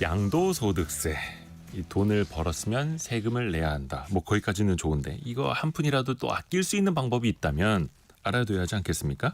양도소득세. 이 돈을 벌었으면 세금을 내야 한다. 뭐 거기까지는 좋은데 이거 한 푼이라도 또 아낄 수 있는 방법이 있다면 알아둬야 하지 않겠습니까?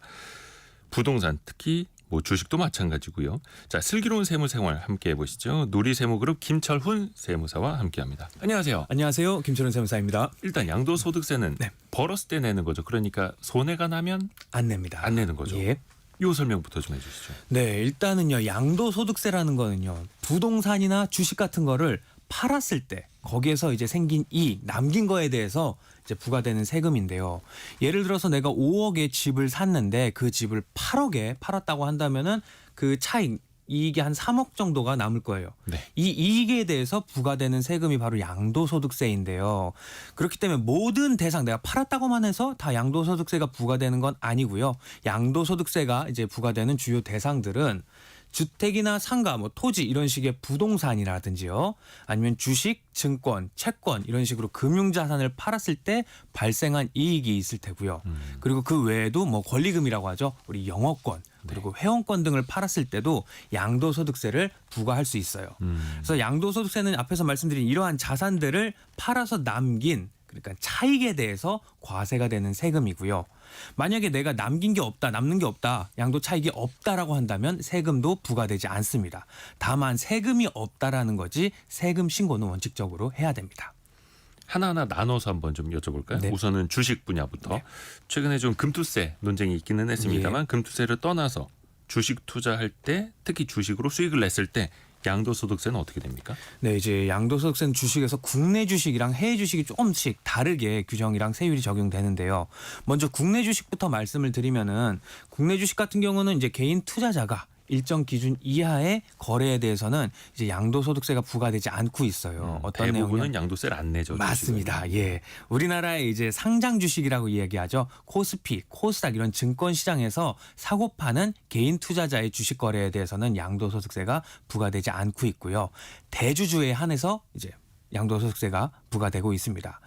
부동산 특히 뭐 주식도 마찬가지고요. 자, 슬기로운 세무생활 함께 해보시죠. 누리세무그룹 김철훈 세무사와 함께합니다. 안녕하세요. 안녕하세요. 김철훈 세무사입니다. 일단 양도소득세는 네. 벌었을 때 내는 거죠. 그러니까 손해가 나면 안 냅니다. 안 내는 거죠. 예. 요 설명부터 좀 해주시죠. 네, 일단은요. 양도소득세라는 거는요. 부동산이나 주식 같은 거를 팔았을 때 거기에서 이제 생긴 이익, 남긴 거에 대해서 이제 부과되는 세금인데요. 예를 들어서 내가 5억에 집을 샀는데 그 집을 8억에 팔았다고 한다면은 그 차익 이익이 한 3억 정도가 남을 거예요. 네. 이 이익에 대해서 부과되는 세금이 바로 양도소득세인데요. 그렇기 때문에 모든 대상 내가 팔았다고만 해서 다 양도소득세가 부과되는 건 아니고요. 양도소득세가 이제 부과되는 주요 대상들은 주택이나 상가, 뭐 토지 이런 식의 부동산이라든지요. 아니면 주식, 증권, 채권 이런 식으로 금융자산을 팔았을 때 발생한 이익이 있을 테고요. 그리고 그 외에도 뭐 권리금이라고 하죠. 우리 영어권 그리고 회원권 등을 팔았을 때도 양도소득세를 부과할 수 있어요. 그래서 양도소득세는 앞에서 말씀드린 이러한 자산들을 팔아서 남긴 그러니까 차익에 대해서 과세가 되는 세금이고요. 만약에 내가 남긴 게 없다, 남는 게 없다, 양도 차익이 없다라고 한다면 세금도 부과되지 않습니다. 다만 세금이 없다라는 거지 세금 신고는 원칙적으로 해야 됩니다. 하나하나 나눠서 한번 좀 여쭤볼까요? 네. 우선은 주식 분야부터. 네. 최근에 좀 금투세 논쟁이 있기는 했습니다만 금투세를 떠나서 주식 투자할 때 특히 주식으로 수익을 냈을 때 양도소득세는 어떻게 됩니까? 네, 이제 양도소득세는 주식에서 국내 주식이랑 해외 주식이 조금씩 다르게 규정이랑 세율이 적용되는데요. 먼저 국내 주식부터 말씀을 드리면은 국내 주식 같은 경우는 이제 개인 투자자가 일정 기준 이하의 거래에 대해서는 이제 양도소득세가 부과되지 않고 있어요. 어떤 대부분은 내용이냐? 양도세를 안 내죠. 맞습니다. 주식은. 예, 우리나라의 이제 상장 주식이라고 이야기하죠. 코스피, 코스닥 이런 증권 시장에서 사고 파는 개인 투자자의 주식 거래에 대해서는 양도소득세가 부과되지 않고 있고요. 대주주에 한해서 이제 양도소득세가 부과되고 있습니다.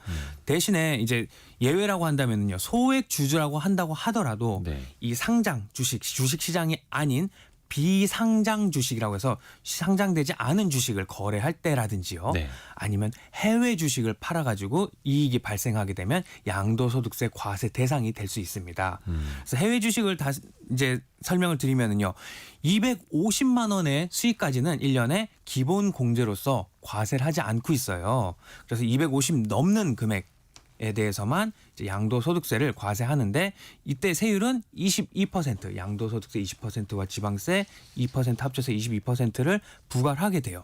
대신에 이제 예외라고 한다면요, 소액 주주라고 한다고 하더라도 네. 이 상장 주식 시장이 아닌 비상장 주식이라고 해서 상장되지 않은 주식을 거래할 때라든지요. 네. 아니면 해외 주식을 팔아가지고 이익이 발생하게 되면 양도소득세 과세 대상이 될 수 있습니다. 그래서 해외 주식을 다 이제 설명을 드리면은요, 250만 원의 수익까지는 1년에 기본 공제로서 과세를 하지 않고 있어요. 그래서 250 넘는 금액에 대해서만 이제 양도소득세를 과세하는데 이때 세율은 22%, 양도소득세 20%와 지방세 2% 합쳐서 22%를 부과를 하게 돼요.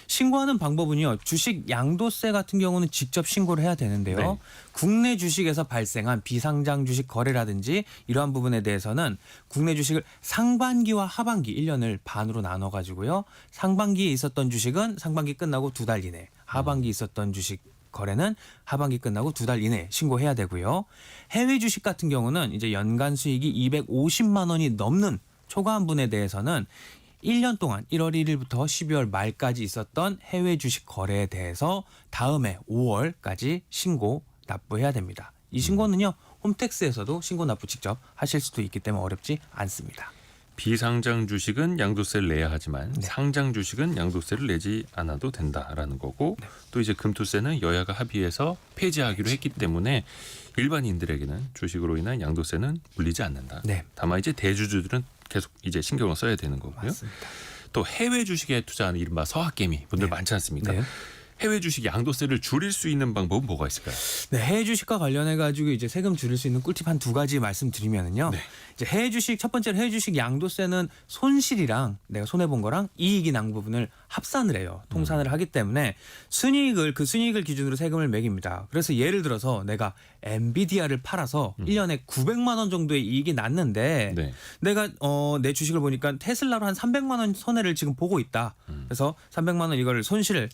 신고하는 방법은요, 주식 양도세 같은 경우는 직접 신고를 해야 되는데요. 네. 국내 주식에서 발생한 비상장 주식 거래라든지 이러한 부분에 대해서는 국내 주식을 상반기와 하반기 1년을 반으로 나눠 가지고요. 상반기에 있었던 주식은 상반기 끝나고 2달 이내, 하반기 있었던 주식 거래는 하반기 끝나고 2달 이내에 신고해야 되고요. 해외 주식 같은 경우는 이제 연간 수익이 250만 원이 넘는 초과한분에 대해서는 1년 동안 1월 1일부터 12월 말까지 있었던 해외 주식 거래에 대해서 다음해 5월까지 신고 납부해야 됩니다. 이 신고는요, 홈택스에서도 신고 납부 직접 하실 수도 있기 때문에 어렵지 않습니다. 비상장 주식은 양도세를 내야 하지만 네. 상장 주식은 양도세를 내지 않아도 된다라는 거고 또 이제 금투세는 여야가 합의해서 폐지하기로 했기 때문에 일반인들에게는 주식으로 인한 양도세는 물리지 않는다. 네. 다만 이제 대주주들은 계속 이제 신경을 써야 되는 거고요. 맞습니다. 또 해외 주식에 투자하는 이른바 서학개미 분들 네. 많지 않습니까? 네. 해외 주식 양도세를 줄일 수 있는 방법은 뭐가 있을까요? 네, 해외 주식과 관련해 가지고 이제 세금 줄일 수 있는 꿀팁 한 2가지 말씀드리면은요. 네. 이제 해외 주식 첫 번째로 해외 주식 양도세는 손실이랑 내가 손해 본 거랑 이익이 난 부분을 합산을 해요. 통산을 하기 때문에 그 순이익을 기준으로 세금을 매깁니다. 그래서 예를 들어서 내가 엔비디아를 팔아서 1년에 900만 원 정도의 이익이 났는데 네. 내가 내 주식을 보니까 테슬라로 한 300만 원 손해를 지금 보고 있다. 그래서 300만 원 이거를 손실을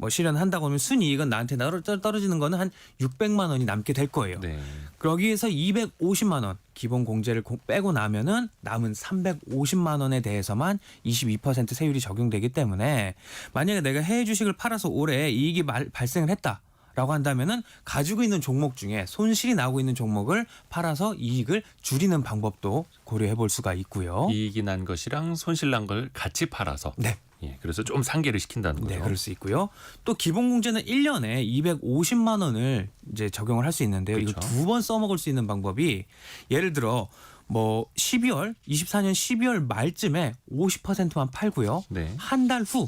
실현한다고 하면 순이익은 나한테 떨어지는 거는 한 600만 원이 남게 될 거예요. 네. 거기에서 250만 원 기본 공제를 빼고 나면은 남은 350만 원에 대해서만 22% 세율이 적용되기 때문에 만약에 내가 해외 주식을 팔아서 올해 이익이 발생을 했다. 라고 한다면은 가지고 있는 종목 중에 손실이 나고 있는 종목을 팔아서 이익을 줄이는 방법도 고려해 볼 수가 있고요. 이익이 난 것이랑 손실 난 걸 같이 팔아서 네. 예, 그래서 좀 상계를 시킨다는 거죠. 네, 그럴 수 있고요. 또 기본공제는 1년에 250만 원을 이제 적용을 할 수 있는데요. 이거 그렇죠. 두 번 써먹을 수 있는 방법이 예를 들어 뭐 24년 12월 말쯤에 50%만 팔고요. 네. 한 달 후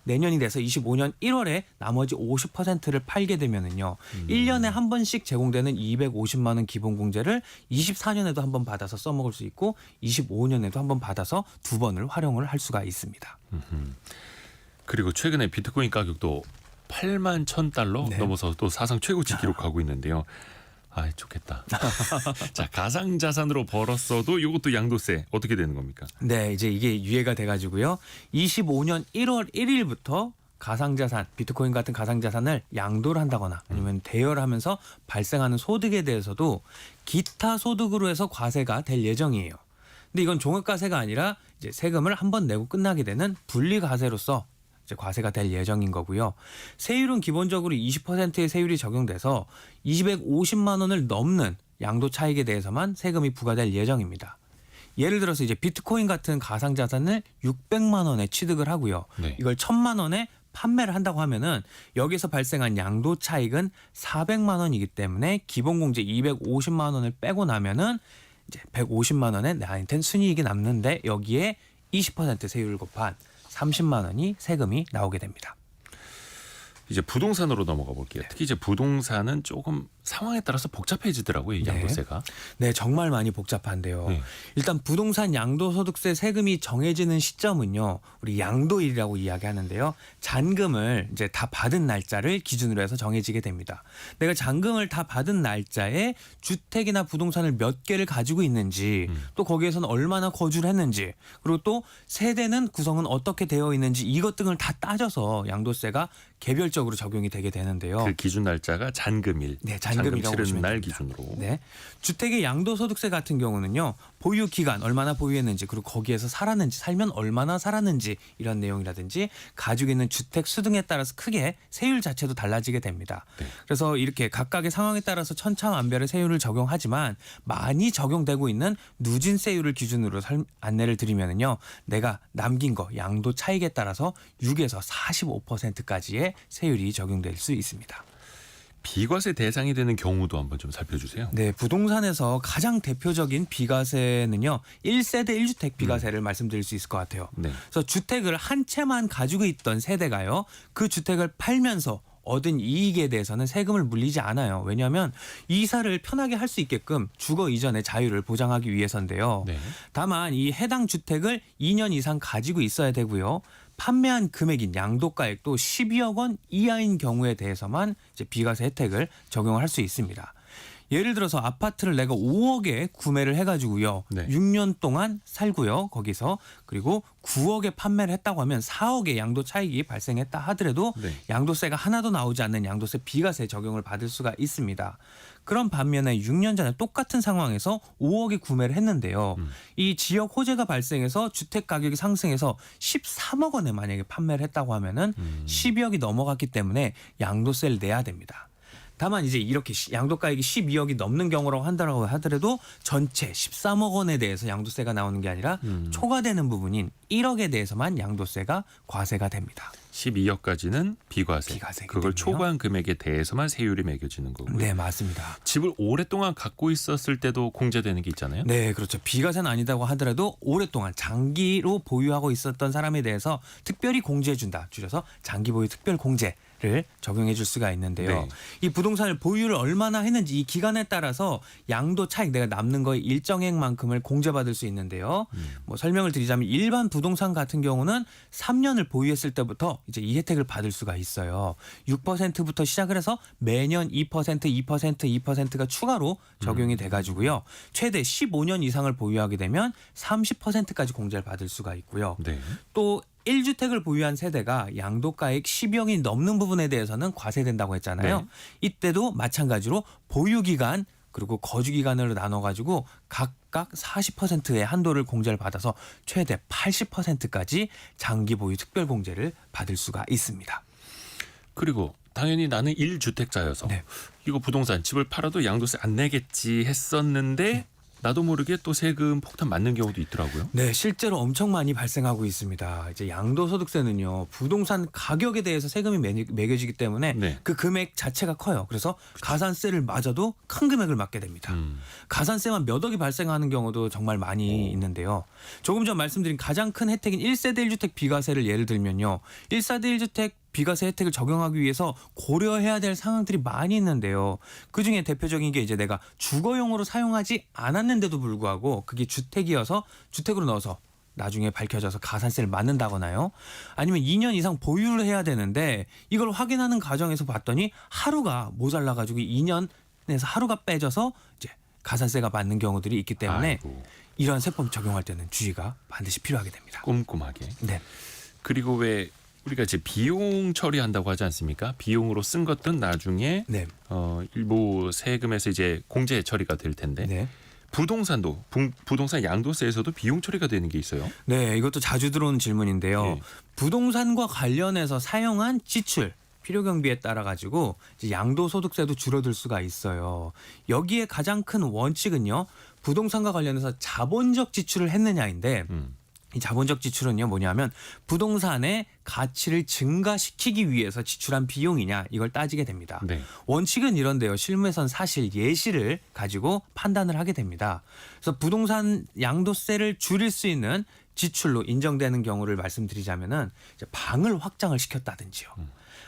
내년이 돼서 25년 1월에 나머지 50%를 팔게 되면은요. 1년에 한 번씩 제공되는 250만 원 기본공제를 24년에도 한 번 받아서 써먹을 수 있고 25년에도 한 번 받아서 두 번을 활용을 할 수가 있습니다. 그리고 최근에 비트코인 가격도 8만 1,000달러 네. 넘어서 또 사상 최고치 기록하고 있는데요. 아, 좋겠다. 자, 가상자산으로 벌었어도 이것도 양도세 어떻게 되는 겁니까? 네, 이제 이게 유예가 돼가지고요. 25년 1월 1일부터 가상자산, 비트코인 같은 가상자산을 양도를 한다거나 아니면 대여를 하면서 발생하는 소득에 대해서도 기타 소득으로 해서 과세가 될 예정이에요. 근데 이건 종합과세가 아니라 이제 세금을 한 번 내고 끝나게 되는 분리과세로서 이제 과세가 될 예정인 거고요. 세율은 기본적으로 20%의 세율이 적용돼서 250만 원을 넘는 양도 차익에 대해서만 세금이 부과될 예정입니다. 예를 들어서 이제 비트코인 같은 가상자산을 600만 원에 취득을 하고요. 네. 이걸 1,000만 원에 판매를 한다고 하면은 여기서 발생한 양도 차익은 400만 원이기 때문에 기본공제 250만 원을 빼고 나면은 이제 150만 원의 나한텐 순이익이 남는데 여기에 20% 세율을 곱한 30만 원이 세금이 나오게 됩니다. 이제 부동산으로 넘어가 볼게요. 특히 이제 부동산은 조금 상황에 따라서 복잡해지더라고요, 이 네. 양도세가. 네, 정말 많이 복잡한데요. 네. 일단 부동산 양도소득세 세금이 정해지는 시점은요, 우리 양도일이라고 이야기하는데요. 잔금을 이제 다 받은 날짜를 기준으로 해서 정해지게 됩니다. 내가 잔금을 다 받은 날짜에 주택이나 부동산을 몇 개를 가지고 있는지, 또 거기에서는 얼마나 거주를 했는지, 그리고 또 세대는 구성은 어떻게 되어 있는지 이것 등을 다 따져서 양도세가 개별적으로 적용이 되게 되는데요. 그 기준 날짜가 잔금일. 네, 잔금 잔금이라고 치르는 보시면 날 됩니다. 기준으로. 네. 주택의 양도소득세 같은 경우는요. 보유 기간 얼마나 보유했는지 그리고 거기에서 살았는지 살면 얼마나 살았는지 이런 내용이라든지 가지고 있는 주택 수 등에 따라서 크게 세율 자체도 달라지게 됩니다. 네. 그래서 이렇게 각각의 상황에 따라서 천차만별의 세율을 적용하지만 많이 적용되고 있는 누진세율을 기준으로 안내를 드리면은요. 내가 남긴 거 양도 차익에 따라서 6에서 45%까지의 세율이 적용될 수 있습니다. 비과세 대상이 되는 경우도 한번 좀 살펴주세요. 네, 부동산에서 가장 대표적인 비과세는요. 1세대 1주택 비과세를 말씀드릴 수 있을 것 같아요. 네. 그래서 주택을 한 채만 가지고 있던 세대가요. 그 주택을 팔면서 얻은 이익에 대해서는 세금을 물리지 않아요. 왜냐하면 이사를 편하게 할 수 있게끔 주거 이전의 자유를 보장하기 위해서인데요. 네. 다만 이 해당 주택을 2년 이상 가지고 있어야 되고요. 판매한 금액인 양도가액도 12억 원 이하인 경우에 대해서만 이제 비과세 혜택을 적용을 할 수 있습니다. 예를 들어서 아파트를 내가 5억에 구매를 해가지고요. 네. 6년 동안 살고요. 거기서 그리고 9억에 판매를 했다고 하면 4억의 양도 차익이 발생했다 하더라도 네. 양도세가 하나도 나오지 않는 양도세 비과세 적용을 받을 수가 있습니다. 그런 반면에 6년 전에 똑같은 상황에서 5억에 구매를 했는데요. 이 지역 호재가 발생해서 주택 가격이 상승해서 13억 원에 만약에 판매를 했다고 하면은 12억이 넘어갔기 때문에 양도세를 내야 됩니다. 다만 이제 이렇게 양도가액이 12억이 넘는 경우라고 한다고 하더라도 전체 13억 원에 대해서 양도세가 나오는 게 아니라 초과되는 부분인 1억에 대해서만 양도세가 과세가 됩니다. 12억까지는 비과세. 비과세이기 그걸 때문에요. 초과한 금액에 대해서만 세율이 매겨지는 거고요. 네, 맞습니다. 집을 오랫동안 갖고 있었을 때도 공제되는 게 있잖아요. 네, 그렇죠. 비과세는 아니다고 하더라도 오랫동안 장기로 보유하고 있었던 사람에 대해서 특별히 공제해준다. 줄여서 장기 보유 특별 공제를 적용해 줄 수가 있는데요. 네. 이 부동산을 보유를 얼마나 했는지 이 기간에 따라서 양도 차익 내가 남는 거의 일정액만큼을 공제받을 수 있는데요. 뭐 설명을 드리자면 일반 부동산 같은 경우는 3년을 보유했을 때부터 이제 이 혜택을 받을 수가 있어요. 6%부터 시작을 해서 매년 2%, 2%가 추가로 적용이 돼가지고요. 최대 15년 이상을 보유하게 되면 30%까지 공제를 받을 수가 있고요. 네. 또 1주택을 보유한 세대가 양도가액 10억이 넘는 부분에 대해서는 과세된다고 했잖아요. 네. 이때도 마찬가지로 보유기간 그리고 거주기간으로 나눠가지고 각각 40%의 한도를 공제를 받아서 최대 80%까지 장기 보유 특별공제를 받을 수가 있습니다. 그리고 당연히 나는 1주택자여서 네. 이거 부동산 집을 팔아도 양도세 안 내겠지 했었는데 나도 모르게 또 세금 폭탄 맞는 경우도 있더라고요. 네, 실제로 엄청 많이 발생하고 있습니다. 이제 양도소득세는요, 부동산 가격에 대해서 세금이 매겨지기 때문에 네. 그 금액 자체가 커요. 그래서 가산세를 맞아도 큰 금액을 맞게 됩니다. 가산세만 몇 억이 발생하는 경우도 정말 많이 있는데요. 조금 전 말씀드린 가장 큰 혜택인 1세대 1주택 비과세를 예를 들면요. 1세대 1주택 비과세 혜택을 적용하기 위해서 고려해야 될 상황들이 많이 있는데요. 그중에 대표적인 게 이제 내가 주거용으로 사용하지 않았는데도 불구하고 그게 주택이어서 주택으로 넣어서 나중에 밝혀져서 가산세를 맞는다거나요. 아니면 2년 이상 보유를 해야 되는데 이걸 확인하는 과정에서 봤더니 하루가 모자라가지고 2년에서 하루가 빼져서 이제 가산세가 맞는 경우들이 있기 때문에 아이고, 이런 세법 적용할 때는 주의가 반드시 필요하게 됩니다. 꼼꼼하게. 네. 그리고 왜 우리가 이제 비용 처리한다고 하지 않습니까? 비용으로 쓴 것들은 나중에 네. 일부 세금에서 이제 공제 처리가 될 텐데 네. 부동산도 부동산 양도세에서도 비용 처리가 되는 게 있어요. 네, 이것도 자주 들어오는 질문인데요. 네. 부동산과 관련해서 사용한 지출 필요 경비에 따라 가지고 이제 양도소득세도 줄어들 수가 있어요. 여기에 가장 큰 원칙은요. 부동산과 관련해서 자본적 지출을 했느냐인데 이 자본적 지출은요 뭐냐면 부동산의 가치를 증가시키기 위해서 지출한 비용이냐 이걸 따지게 됩니다. 네. 원칙은 이런데요. 실무에선 사실 예시를 가지고 판단을 하게 됩니다. 그래서 부동산 양도세를 줄일 수 있는 지출로 인정되는 경우를 말씀드리자면은 이제 방을 확장을 시켰다든지요.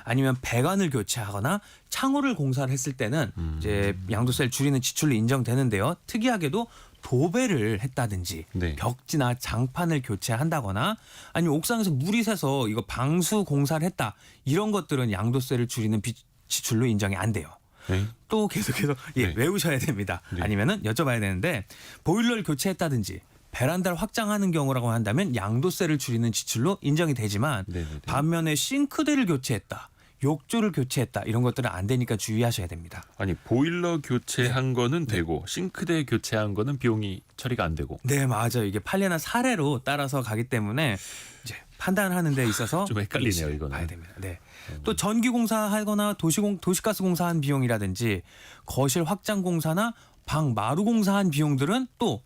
아니면 배관을 교체하거나 창호를 공사를 했을 때는 이제 양도세를 줄이는 지출로 인정되는데요. 특이하게도 도배를 했다든지 네. 벽지나 장판을 교체한다거나 아니면 옥상에서 물이 새서 이거 방수 공사를 했다. 이런 것들은 양도세를 줄이는 지출로 인정이 안 돼요. 네. 또 계속해서 예, 네. 외우셔야 됩니다. 네. 아니면은 여쭤봐야 되는데 보일러를 교체했다든지 베란다를 확장하는 경우라고 한다면 양도세를 줄이는 지출로 인정이 되지만 네네네. 반면에 싱크대를 교체했다. 욕조를 교체했다. 이런 것들은 안 되니까 주의하셔야 됩니다. 아니 보일러 교체한 네. 거는 되고 싱크대 교체한 거는 비용이 처리가 안 되고 네, 맞아요. 이게 판례나 사례로 따라서 가기 때문에 이제 판단하는 데 있어서 좀 헷갈리네요, 이거는. 봐야 됩니다. 네. 또 전기 공사하거나 도시가스 공사한 비용이라든지 거실 확장 공사나 방 마루 공사한 비용들은 또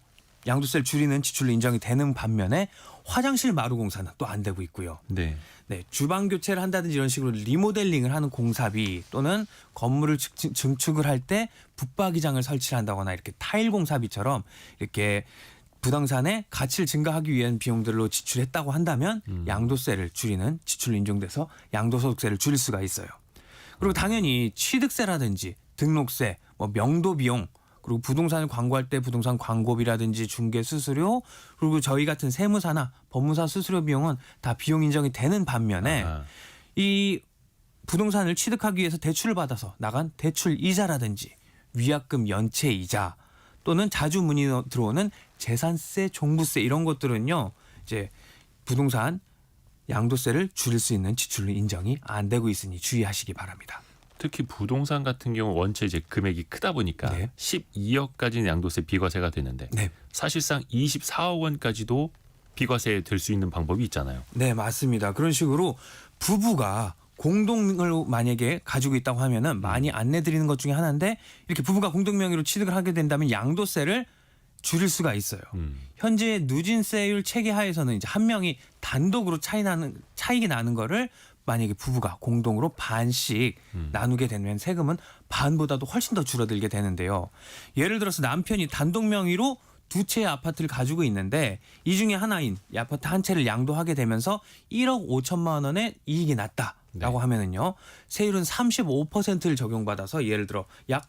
양도세를 줄이는 지출로 인정이 되는 반면에 화장실 마루 공사는 또 안 되고 있고요. 네. 네, 주방 교체를 한다든지 이런 식으로 리모델링을 하는 공사비 또는 건물을 증축을 할 때 붙박이장을 설치를 한다거나 이렇게 타일 공사비처럼 이렇게 부동산의 가치를 증가하기 위한 비용들로 지출했다고 한다면 양도세를 줄이는 지출로 인정돼서 양도소득세를 줄일 수가 있어요. 그리고 당연히 취득세라든지 등록세, 뭐 명도 비용 그리고 부동산을 광고할 때 부동산 광고비라든지 중개 수수료 그리고 저희 같은 세무사나 법무사 수수료 비용은 다 비용 인정이 되는 반면에 이 부동산을 취득하기 위해서 대출을 받아서 나간 대출 이자라든지 위약금 연체 이자 또는 자주 문의 들어오는 재산세, 종부세 이런 것들은요. 이제 부동산 양도세를 줄일 수 있는 지출로 인정이 안 되고 있으니 주의하시기 바랍니다. 특히 부동산 같은 경우 원체 이제 금액이 크다 보니까 네. 12억까지는 양도세 비과세가 되는데 네. 사실상 24억 원까지도 비과세 될 수 있는 방법이 있잖아요. 네, 맞습니다. 그런 식으로 부부가 공동을 만약에 가지고 있다고 하면은 많이 안내 드리는 것 중에 하나인데 이렇게 부부가 공동 명의로 취득을 하게 된다면 양도세를 줄일 수가 있어요. 현재 누진세율 체계 하에서는 이제 한 명이 단독으로 차익이 나는 거를 만약에 부부가 공동으로 반씩 나누게 되면 세금은 반보다도 훨씬 더 줄어들게 되는데요. 예를 들어서 남편이 단독 명의로 두 채의 아파트를 가지고 있는데 이 중에 하나인 이 아파트 한 채를 양도하게 되면서 1억 5천만 원의 이익이 났다라고 네. 하면은요. 세율은 35%를 적용받아서 예를 들어 약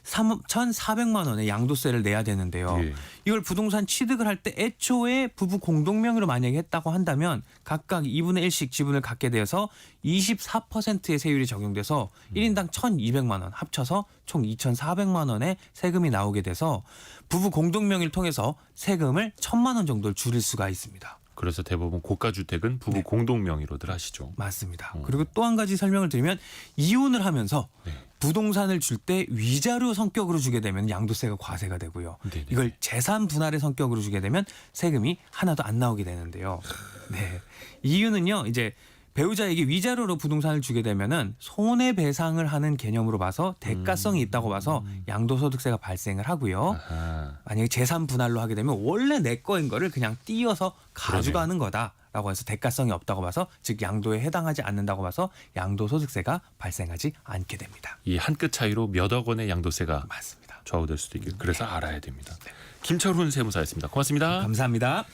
3,400만 원의 양도세를 내야 되는데요. 예. 이걸 부동산 취득을 할 때 애초에 부부 공동명의로 만약에 했다고 한다면 각각 2분의 1씩 지분을 갖게 되어서 24%의 세율이 적용돼서 1인당 1,200만 원 합쳐서 총 2,400만 원의 세금이 나오게 돼서 부부 공동명의를 통해서 세금을 1,000만 원 정도를 줄일 수가 있습니다. 그래서 대부분 고가 주택은 부부 네. 공동 명의로들 하시죠. 맞습니다. 그리고 또 한 가지 설명을 드리면 이혼을 하면서 네. 부동산을 줄 때 위자료 성격으로 주게 되면 양도세가 과세가 되고요. 네네. 이걸 재산 분할의 성격으로 주게 되면 세금이 하나도 안 나오게 되는데요. 네. 이유는요. 이제 배우자에게 위자료로 부동산을 주게 되면은 손해배상을 하는 개념으로 봐서 대가성이 있다고 봐서 양도소득세가 발생을 하고요. 아하. 만약에 재산 분할로 하게 되면 원래 내 거인 거를 그냥 띄어서 가져가는 거다라고 해서 대가성이 없다고 봐서 즉 양도에 해당하지 않는다고 봐서 양도소득세가 발생하지 않게 됩니다. 이 한 끗 차이로 몇억 원의 양도세가 맞습니다. 좌우될 수도 있고 그래서 알아야 됩니다. 김철훈 세무사였습니다. 고맙습니다. 감사합니다.